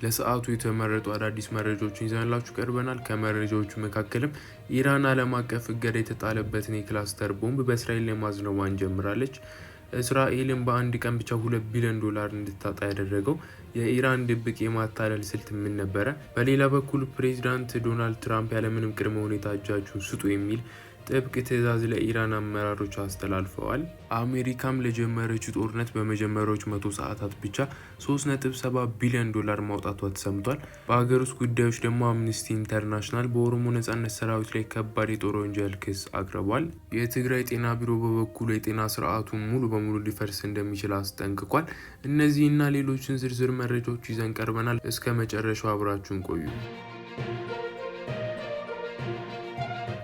ለሰዓቱ የተመረጡ አዳዲስ መረጃዎችን ይዘንላችሁ ቀርበናል። ከመረጃዎቹ መካከልም ኢራን ዓለም አቀፍ እገዳ የተጣለበትን የክላስተር ቦምብ በእስራኤል ላይ ማዝነቧን ጀምራለች። እስራኤልን በአንድ ቀን ብቻ $2 ቢሊዮን እንድታጣ ያደረገው የኢራን ድብቅ የማታለል ስልት ምን ነበረ? በሌላ በኩል ፕሬዚዳንት ዶናልድ ትራምፕ ያለምንም ቅድመ ሁኔታ እጃችሁን ስጡ የሚል ጥብቅ ትዕዛዝ ለኢራን አመራሮች አስተላልፈዋል። አሜሪካም ለጀመረችው ጦርነት በመጀመሪያዎቹ 100 ሰዓታት ብቻ $3.7 ቢሊዮን ማውጣቷ ተሰምቷል። በሀገር ውስጥ ጉዳዮች ደግሞ አምነስቲ ኢንተርናሽናል በኦሮሞ ነጻነት ሰራዊት ላይ ከባድ የጦር ወንጀል ክስ አቅርቧል። የትግራይ ጤና ቢሮ በበኩሉ የጤና ስርዓቱ ሙሉ በሙሉ ሊፈርስ እንደሚችል አስጠንቅቋል። እነዚህና ሌሎችን ዝርዝር መረጃዎች ይዘን ቀርበናል። እስከ መጨረሻው አብራችሁን ቆዩ።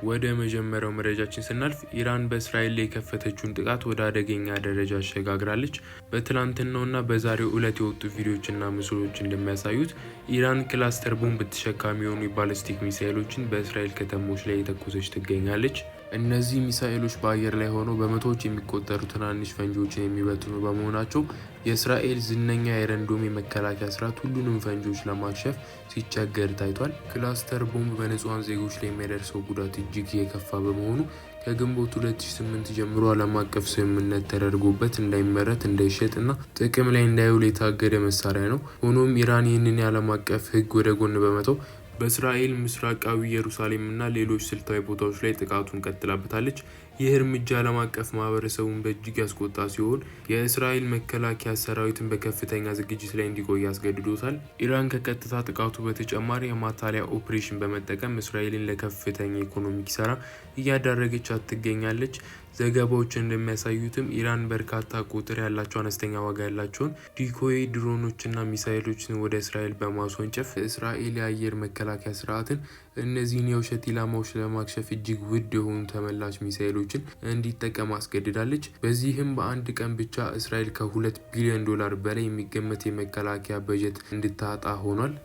ወደ መጀመሪያው መረጃችን ስናልፍ ኢራን በእስራኤል ላይ የከፈተችውን ጥቃት ወደ አደገኛ ደረጃ አሸጋግራለች። በትላንትናውና በዛሬው ዕለት የወጡ ቪዲዮዎችና ምስሎች እንደሚያሳዩት ኢራን ክላስተር ቦምብ ተሸካሚ የሆኑ የባሊስቲክ ሚሳኤሎችን በእስራኤል ከተሞች ላይ የተኮሰች ትገኛለች። እነዚህ ሚሳኤሎች በአየር ላይ ሆነው በመቶዎች የሚቆጠሩ ትናንሽ ፈንጂዎችን የሚበትኑ በመሆናቸው የእስራኤል ዝነኛ የረንዶም የመከላከያ ስርዓት ሁሉንም ፈንጂዎች ለማክሸፍ ሲቸገር ታይቷል። ክላስተር ቦምብ በንጹሃን ዜጎች ላይ የሚያደርሰው ጉዳት እጅግ የከፋ በመሆኑ ከግንቦት 2008 ጀምሮ ዓለም አቀፍ ስምምነት ተደርጎበት እንዳይመረት፣ እንዳይሸጥ እና ጥቅም ላይ እንዳይውል የታገደ መሳሪያ ነው። ሆኖም ኢራን ይህንን የዓለም አቀፍ ሕግ ወደ ጎን በመተው በእስራኤል ምስራቃዊ ኢየሩሳሌም እና ሌሎች ስልታዊ ቦታዎች ላይ ጥቃቱን ቀጥላበታለች። ይህ እርምጃ ዓለም አቀፍ ማህበረሰቡን በእጅግ ያስቆጣ ሲሆን የእስራኤል መከላከያ ሰራዊትን በከፍተኛ ዝግጅት ላይ እንዲቆይ ያስገድዶታል። ኢራን ከቀጥታ ጥቃቱ በተጨማሪ የማታለያ ኦፕሬሽን በመጠቀም እስራኤልን ለከፍተኛ ኢኮኖሚ ኪሳራ እያዳረገቻት ትገኛለች። ዘገባዎች እንደሚያሳዩትም ኢራን በርካታ ቁጥር ያላቸው አነስተኛ ዋጋ ያላቸውን ዲኮይ ድሮኖችና ሚሳይሎችን ወደ እስራኤል በማስወንጨፍ እስራኤል የአየር መከላከያ ስርዓትን እነዚህን የውሸት ኢላማዎች ለማክሸፍ እጅግ ውድ የሆኑ ተመላሽ ሚሳይሎችን እንዲጠቀም አስገድዳለች። በዚህም በአንድ ቀን ብቻ እስራኤል $2 ቢሊዮን በላይ የሚገመት የመከላከያ በጀት እንድታጣ ሆኗል።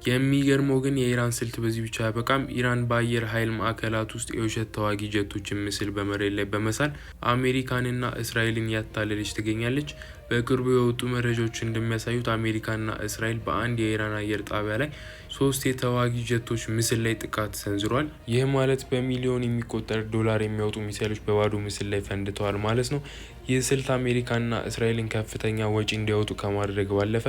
የሚገርመው ግን የኢራን ስልት በዚህ ብቻ አያበቃም። ኢራን በአየር ኃይል ማዕከላት ውስጥ የውሸት ተዋጊ ጀቶችን ምስል በመሬት ላይ በመሳል አሜሪካንና እስራኤልን ያታለለች ትገኛለች። በቅርቡ የወጡ መረጃዎች እንደሚያሳዩት አሜሪካና እስራኤል በአንድ የኢራን አየር ጣቢያ ላይ 3 የተዋጊ ጀቶች ምስል ላይ ጥቃት ሰንዝሯል። ይህ ማለት በሚሊዮን የሚቆጠር ዶላር የሚያወጡ ሚሳይሎች በባዶ ምስል ላይ ፈንድተዋል ማለት ነው። ይህ ስልት አሜሪካና እስራኤልን ከፍተኛ ወጪ እንዲያወጡ ከማድረግ ባለፈ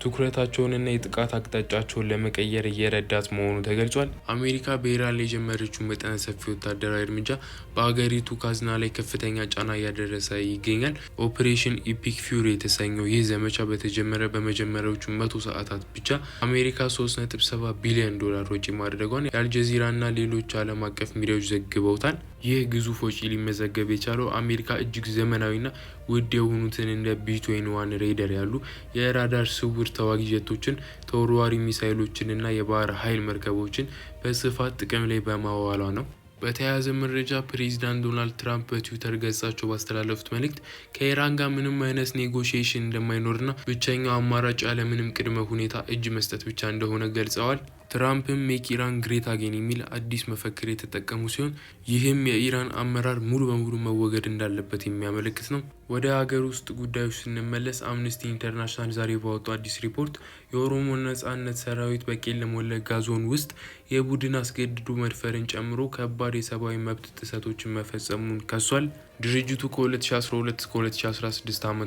ትኩረታቸውንና የጥቃት አቅጣጫቸውን ለመቀየር እየረዳት መሆኑ ተገልጿል። አሜሪካ በኢራን ላይ የጀመረችው መጠነ ሰፊ ወታደራዊ እርምጃ በሀገሪቱ ካዝና ላይ ከፍተኛ ጫና እያደረሰ ይገኛል። ኦፕሬሽን ኢፒክ ፊውሪ የተሰኘው ይህ ዘመቻ በተጀመረ በመጀመሪያዎቹ 100 ሰዓታት ብቻ አሜሪካ $3.7 ቢሊዮን ወጪ ማድረጓን የአልጀዚራና ሌሎች ዓለም አቀፍ ሚዲያዎች ዘግበውታል። ይህ ግዙፍ ወጪ ሊመዘገብ የቻለው አሜሪካ እጅግ ዘመናዊና ውድ የሆኑትን እንደ B-21 ሬደር ያሉ የራዳር ስውር ተዋጊ ጀቶችን፣ ተወርዋሪ ሚሳይሎችን እና የባህር ኃይል መርከቦችን በስፋት ጥቅም ላይ በማዋሏ ነው። በተያያዘ መረጃ ፕሬዚዳንት ዶናልድ ትራምፕ በትዊተር ገጻቸው ባስተላለፉት መልእክት ከኢራን ጋር ምንም አይነት ኔጎሽዬሽን እንደማይኖርና ብቸኛው አማራጭ ያለምንም ቅድመ ሁኔታ እጅ መስጠት ብቻ እንደሆነ ገልጸዋል። ትራምፕም ሜክ ኢራን ግሬት አጌን የሚል አዲስ መፈክር የተጠቀሙ ሲሆን ይህም የኢራን አመራር ሙሉ በሙሉ መወገድ እንዳለበት የሚያመለክት ነው። ወደ ሀገር ውስጥ ጉዳዮች ስንመለስ አምነስቲ ኢንተርናሽናል ዛሬ ባወጣው አዲስ ሪፖርት የኦሮሞ ነጻነት ሰራዊት በቄለም ወለጋ ዞን ውስጥ የቡድን አስገድዶ መድፈርን ጨምሮ ከባድ የሰብአዊ መብት ጥሰቶችን መፈጸሙን ከሷል። ድርጅቱ ከ2012 እስከ 2016 ዓ.ም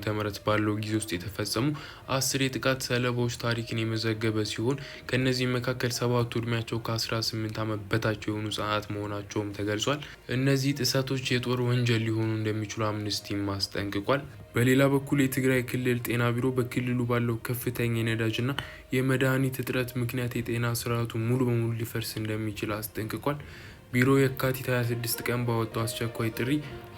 ባለው ጊዜ ውስጥ የተፈጸሙ 10 የጥቃት ሰለባዎች ታሪክን የመዘገበ ሲሆን ከነዚህ መካከል 7ቱ እድሜያቸው ከ18 ዓመት በታች የሆኑ ህጻናት መሆናቸውም ተገልጿል። እነዚህ ጥሰቶች የጦር ወንጀል ሊሆኑ እንደሚችሉ አምነስቲ አስጠንቅቋል። በሌላ በኩል የትግራይ ክልል ጤና ቢሮ በክልሉ ባለው ከፍተኛ የነዳጅና የመድኃኒት እጥረት ምክንያት የጤና ስርዓቱ ሙሉ በሙሉ ሊፈርስ እንደሚችል አስጠንቅቋል። ቢሮ የካቲት 26 ቀን ባወጣው አስቸኳይ ጥሪ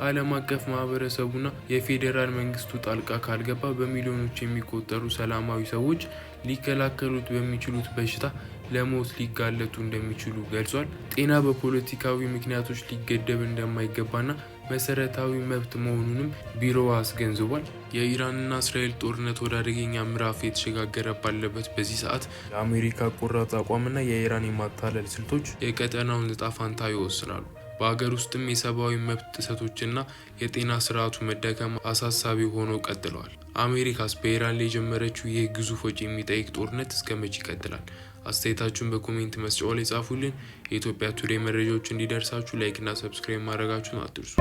ዓለም አቀፍ ማህበረሰቡና የፌዴራል መንግስቱ ጣልቃ ካልገባ በሚሊዮኖች የሚቆጠሩ ሰላማዊ ሰዎች ሊከላከሉት በሚችሉት በሽታ ለሞት ሊጋለጡ እንደሚችሉ ገልጿል። ጤና በፖለቲካዊ ምክንያቶች ሊገደብ እንደማይገባና መሰረታዊ መብት መሆኑንም ቢሮው አስገንዝቧል። የኢራንና እስራኤል ጦርነት ወደ አደገኛ ምዕራፍ የተሸጋገረ ባለበት በዚህ ሰዓት የአሜሪካ ቆራጥ አቋምና የኢራን የማታለል ስልቶች የቀጠናውን ዕጣ ፈንታ ይወስናሉ። በአገር ውስጥም የሰብአዊ መብት ጥሰቶችና የጤና ስርዓቱ መደከም አሳሳቢ ሆነው ቀጥለዋል። አሜሪካስ በኢራን ላይ የጀመረችው ይህ ግዙፍ ወጪ የሚጠይቅ ጦርነት እስከመቼ ይቀጥላል? አስተያየታችሁን በኮሜንት መስጫው ላይ ጻፉልን። የኢትዮጵያ ቱዴይ መረጃዎች እንዲደርሳችሁ ላይክ እና ሰብስክራይብ ማድረጋችሁን አትርሱ።